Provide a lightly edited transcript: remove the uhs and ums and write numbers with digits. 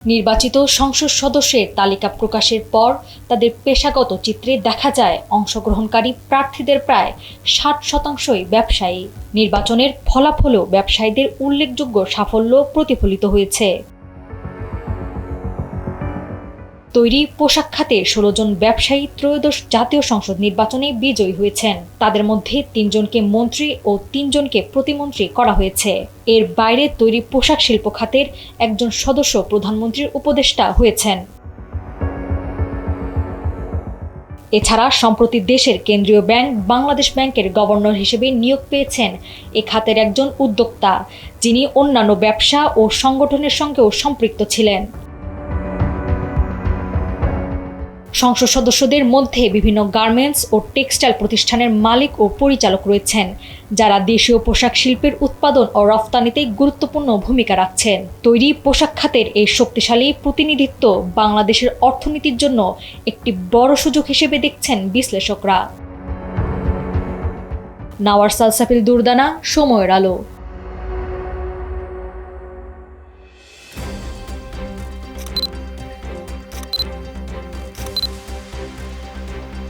নির্বাচিত সংসদ সদস্যের তালিকা প্রকাশের পর তাদের পেশাগত চিত্রে দেখা যায় অংশগ্রহণকারী প্রার্থীদের প্রায় ৬০% ব্যবসায়ী। নির্বাচনের ফলাফলেও ব্যবসায়ীদের উল্লেখযোগ্য সাফল্য প্রতিফলিত হয়েছে। তৈরি পোশাক খাতে ১৬ জন ব্যবসায়ী ত্রয়োদশ জাতীয় সংসদ নির্বাচনে বিজয়ী হয়েছেন। তাদের মধ্যে ৩ জনকে মন্ত্রী ও ৩ জনকে প্রতিমন্ত্রী করা হয়েছে। এর বাইরে তৈরি পোশাক শিল্প খাতের একজন সদস্য প্রধানমন্ত্রীর উপদেষ্টা হয়েছেন। এছাড়া সম্প্রতি দেশের কেন্দ্রীয় ব্যাংক বাংলাদেশ ব্যাংকের গভর্নর হিসেবে নিয়োগ পেয়েছেন এ খাতের একজন উদ্যোক্তা, যিনি অন্যান্য ব্যবসা ও সংগঠনের সঙ্গেও সম্পৃক্ত ছিলেন। সংসদ সদস্যদের মধ্যে বিভিন্ন গার্মেন্টস ও টেক্সটাইল প্রতিষ্ঠানের মালিক ও পরিচালক রয়েছেন, যারা দেশীয় পোশাক শিল্পের উৎপাদন ও রফতানিতে গুরুত্বপূর্ণ ভূমিকা রাখছেন। তৈরি পোশাক খাতের এই শক্তিশালী প্রতিনিধিত্ব বাংলাদেশের অর্থনীতির জন্য একটি বড় সুযোগ হিসেবে দেখছেন বিশ্লেষকরা। নাওয়ার সালসাবিল দুরদানা, সময়ের আলো।